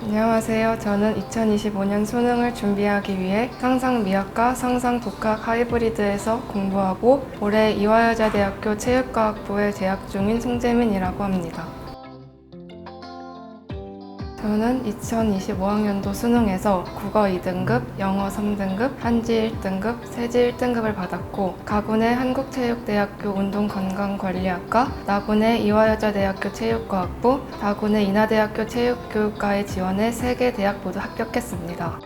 안녕하세요. 저는 2025년 수능을 준비하기 위해 상상미학과 상상독학 하이브리드에서 공부하고 올해 이화여자대학교 체육과학부에 재학 중인 송재민이라고 합니다. 저는 2025학년도 수능에서 국어 2등급, 영어 3등급, 한지 1등급, 세지 1등급을 받았고 가군의 한국체육대학교 운동건강관리학과, 나군의 이화여자대학교 체육과학부, 다군의 인하대학교 체육교육과에 지원해 3개 대학 모두 합격했습니다.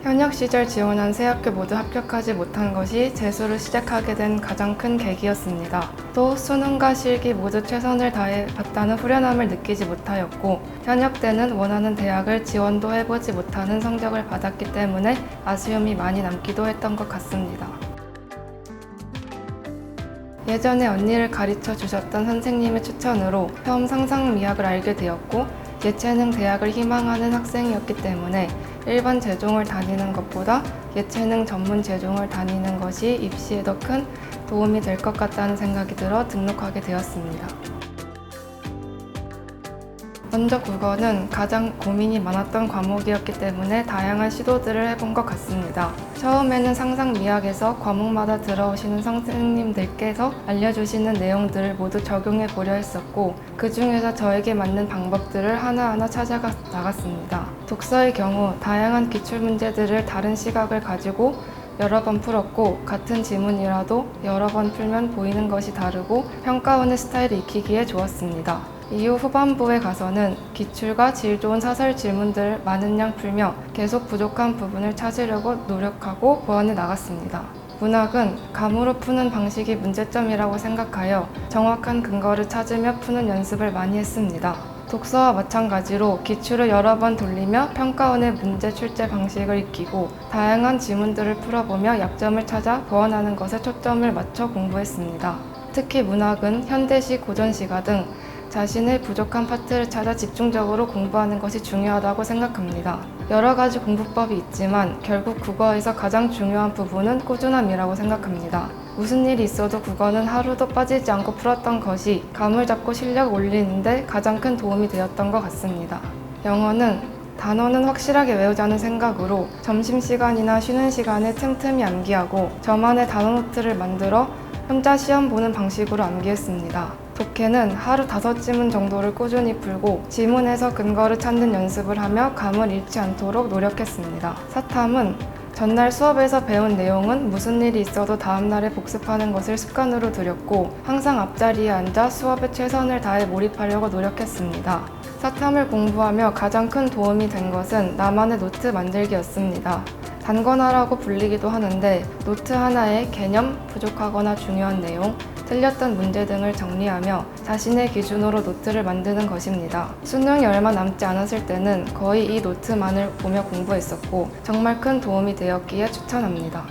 현역 시절 지원한 세 학교 모두 합격하지 못한 것이 재수를 시작하게 된 가장 큰 계기였습니다. 또 수능과 실기 모두 최선을 다해 봤다는 후련함을 느끼지 못하였고 현역 때는 원하는 대학을 지원도 해보지 못하는 성적을 받았기 때문에 아쉬움이 많이 남기도 했던 것 같습니다. 예전에 언니를 가르쳐 주셨던 선생님의 추천으로 처음 상상미학을 알게 되었고 예체능 대학을 희망하는 학생이었기 때문에 일반 재종을 다니는 것보다 예체능 전문 재종을 다니는 것이 입시에 더 큰 도움이 될 것 같다는 생각이 들어 등록하게 되었습니다. 먼저 국어는 가장 고민이 많았던 과목이었기 때문에 다양한 시도들을 해본 것 같습니다. 처음에는 상상미학에서 과목마다 들어오시는 선생님들께서 알려주시는 내용들을 모두 적용해 보려 했었고 그 중에서 저에게 맞는 방법들을 하나하나 찾아가 나갔습니다. 독서의 경우 다양한 기출문제들을 다른 시각을 가지고 여러 번 풀었고 같은 지문이라도 여러 번 풀면 보이는 것이 다르고 평가원의 스타일을 익히기에 좋았습니다. 이후 후반부에 가서는 기출과 질 좋은 사설 질문들을 많은 양 풀며 계속 부족한 부분을 찾으려고 노력하고 보완해 나갔습니다. 문학은 감으로 푸는 방식이 문제점이라고 생각하여 정확한 근거를 찾으며 푸는 연습을 많이 했습니다. 독서와 마찬가지로 기출을 여러 번 돌리며 평가원의 문제 출제 방식을 익히고 다양한 지문들을 풀어보며 약점을 찾아 보완하는 것에 초점을 맞춰 공부했습니다. 특히 문학은 현대시, 고전시가 등 자신의 부족한 파트를 찾아 집중적으로 공부하는 것이 중요하다고 생각합니다. 여러 가지 공부법이 있지만 결국 국어에서 가장 중요한 부분은 꾸준함이라고 생각합니다. 무슨 일이 있어도 국어는 하루도 빠지지 않고 풀었던 것이 감을 잡고 실력 올리는데 가장 큰 도움이 되었던 것 같습니다. 영어는 단어는 확실하게 외우자는 생각으로 점심시간이나 쉬는 시간에 틈틈이 암기하고 저만의 단어 노트를 만들어 혼자 시험 보는 방식으로 암기했습니다. 독해는 하루 5지문 정도를 꾸준히 풀고 지문에서 근거를 찾는 연습을 하며 감을 잃지 않도록 노력했습니다. 사탐은 전날 수업에서 배운 내용은 무슨 일이 있어도 다음날에 복습하는 것을 습관으로 들였고 항상 앞자리에 앉아 수업에 최선을 다해 몰입하려고 노력했습니다. 사탐을 공부하며 가장 큰 도움이 된 것은 나만의 노트 만들기였습니다. 단권화라고 불리기도 하는데 노트 하나에 개념, 부족하거나 중요한 내용, 틀렸던 문제 등을 정리하며 자신의 기준으로 노트를 만드는 것입니다. 수능이 얼마 남지 않았을 때는 거의 이 노트만을 보며 공부했었고 정말 큰 도움이 되었기에 추천합니다.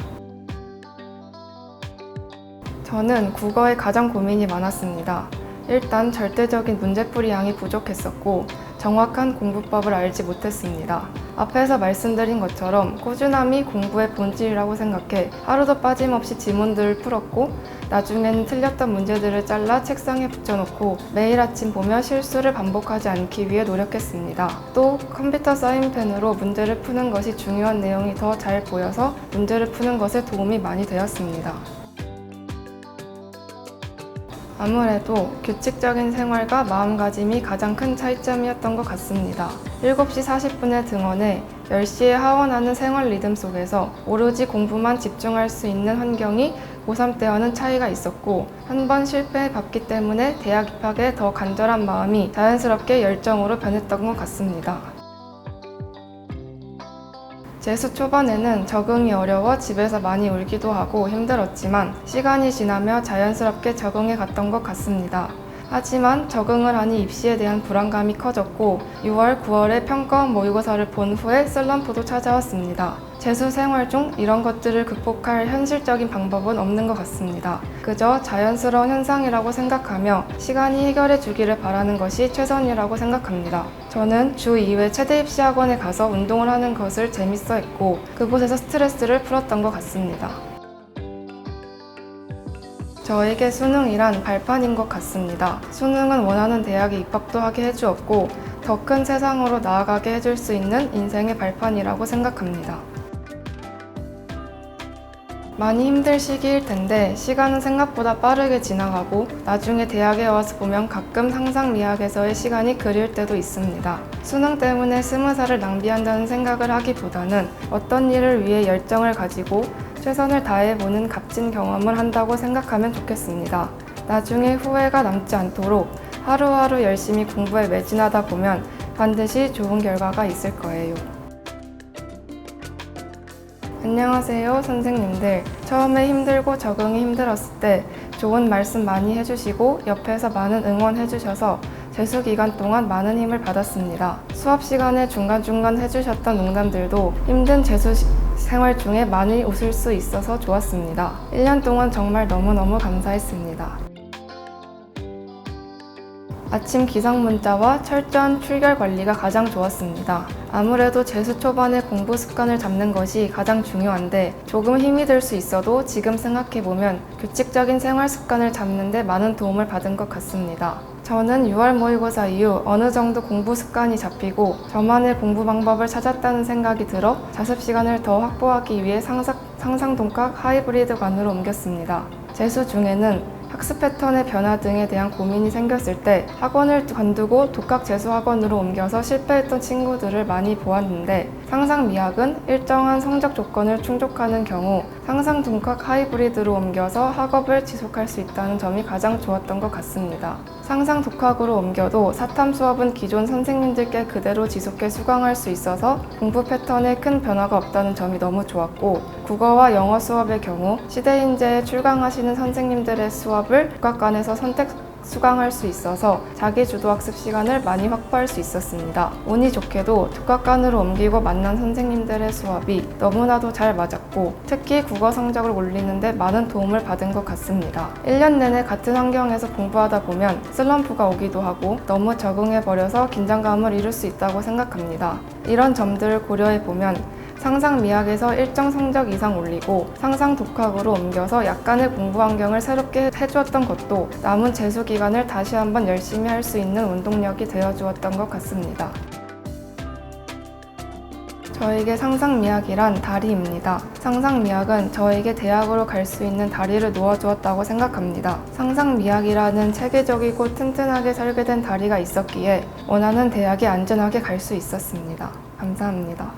저는 국어에 가장 고민이 많았습니다. 일단 절대적인 문제풀이 양이 부족했었고 정확한 공부법을 알지 못했습니다. 앞에서 말씀드린 것처럼 꾸준함이 공부의 본질이라고 생각해 하루도 빠짐없이 지문들을 풀었고 나중에는 틀렸던 문제들을 잘라 책상에 붙여놓고 매일 아침 보며 실수를 반복하지 않기 위해 노력했습니다. 또 컴퓨터 사인펜으로 문제를 푸는 것이 중요한 내용이 더 잘 보여서 문제를 푸는 것에 도움이 많이 되었습니다. 아무래도 규칙적인 생활과 마음가짐이 가장 큰 차이점이었던 것 같습니다. 7시 40분에 등원해 10시에 하원하는 생활 리듬 속에서 오로지 공부만 집중할 수 있는 환경이 고3 때와는 차이가 있었고 한 번 실패해 봤기 때문에 대학 입학에 더 간절한 마음이 자연스럽게 열정으로 변했던 것 같습니다. 재수 초반에는 적응이 어려워 집에서 많이 울기도 하고 힘들었지만 시간이 지나며 자연스럽게 적응해 갔던 것 같습니다. 하지만 적응을 하니 입시에 대한 불안감이 커졌고 6월, 9월에 평가원 모의고사를 본 후에 슬럼프도 찾아왔습니다. 재수 생활 중 이런 것들을 극복할 현실적인 방법은 없는 것 같습니다. 그저 자연스러운 현상이라고 생각하며 시간이 해결해 주기를 바라는 것이 최선이라고 생각합니다. 저는 주 2회 최대 입시 학원에 가서 운동을 하는 것을 재밌어 했고 그곳에서 스트레스를 풀었던 것 같습니다. 저에게 수능이란 발판인 것 같습니다. 수능은 원하는 대학에 입학도 하게 해주었고 더 큰 세상으로 나아가게 해줄 수 있는 인생의 발판이라고 생각합니다. 많이 힘들 시기일 텐데 시간은 생각보다 빠르게 지나가고 나중에 대학에 와서 보면 가끔 상상미학에서의 시간이 그리울 때도 있습니다. 수능 때문에 20살을 낭비한다는 생각을 하기보다는 어떤 일을 위해 열정을 가지고 최선을 다해보는 값진 경험을 한다고 생각하면 좋겠습니다. 나중에 후회가 남지 않도록 하루하루 열심히 공부에 매진하다 보면 반드시 좋은 결과가 있을 거예요. 안녕하세요, 선생님들. 처음에 힘들고 적응이 힘들었을 때 좋은 말씀 많이 해주시고 옆에서 많은 응원해주셔서 재수 기간 동안 많은 힘을 받았습니다. 수업 시간에 중간중간 해주셨던 농담들도 힘든 재수 생활 중에 많이 웃을 수 있어서 좋았습니다. 1년 동안 정말 너무너무 감사했습니다. 아침 기상 문자와 철저한 출결 관리가 가장 좋았습니다. 아무래도 재수 초반에 공부 습관을 잡는 것이 가장 중요한데 조금 힘이 들 수 있어도 지금 생각해보면 규칙적인 생활 습관을 잡는 데 많은 도움을 받은 것 같습니다. 저는 6월 모의고사 이후 어느 정도 공부 습관이 잡히고 저만의 공부 방법을 찾았다는 생각이 들어 자습 시간을 더 확보하기 위해 상상 독학 하이브리드관으로 옮겼습니다. 재수 중에는 학습 패턴의 변화 등에 대한 고민이 생겼을 때 학원을 관두고 독학 재수 학원으로 옮겨서 실패했던 친구들을 많이 보았는데 상상미학은 일정한 성적 조건을 충족하는 경우 상상 독학 하이브리드로 옮겨서 학업을 지속할 수 있다는 점이 가장 좋았던 것 같습니다. 상상 독학으로 옮겨도 사탐 수업은 기존 선생님들께 그대로 지속해 수강할 수 있어서 공부 패턴에 큰 변화가 없다는 점이 너무 좋았고 국어와 영어 수업의 경우 시대인재에 출강하시는 선생님들의 수업을 독학관에서 선택 수강할 수 있어서 자기주도 학습 시간을 많이 확보할 수 있었습니다. 운이 좋게도 독학관으로 옮기고 만난 선생님들의 수업이 너무나도 잘 맞았고 특히 국어 성적을 올리는데 많은 도움을 받은 것 같습니다. 1년 내내 같은 환경에서 공부하다 보면 슬럼프가 오기도 하고 너무 적응해버려서 긴장감을 잃을 수 있다고 생각합니다. 이런 점들을 고려해보면 상상미학에서 일정 성적 이상 올리고 상상 독학으로 옮겨서 약간의 공부 환경을 새롭게 해주었던 것도 남은 재수 기간을 다시 한번 열심히 할 수 있는 운동력이 되어주었던 것 같습니다. 저에게 상상미학이란 다리입니다. 상상미학은 저에게 대학으로 갈 수 있는 다리를 놓아주었다고 생각합니다. 상상미학이라는 체계적이고 튼튼하게 설계된 다리가 있었기에 원하는 대학에 안전하게 갈 수 있었습니다. 감사합니다.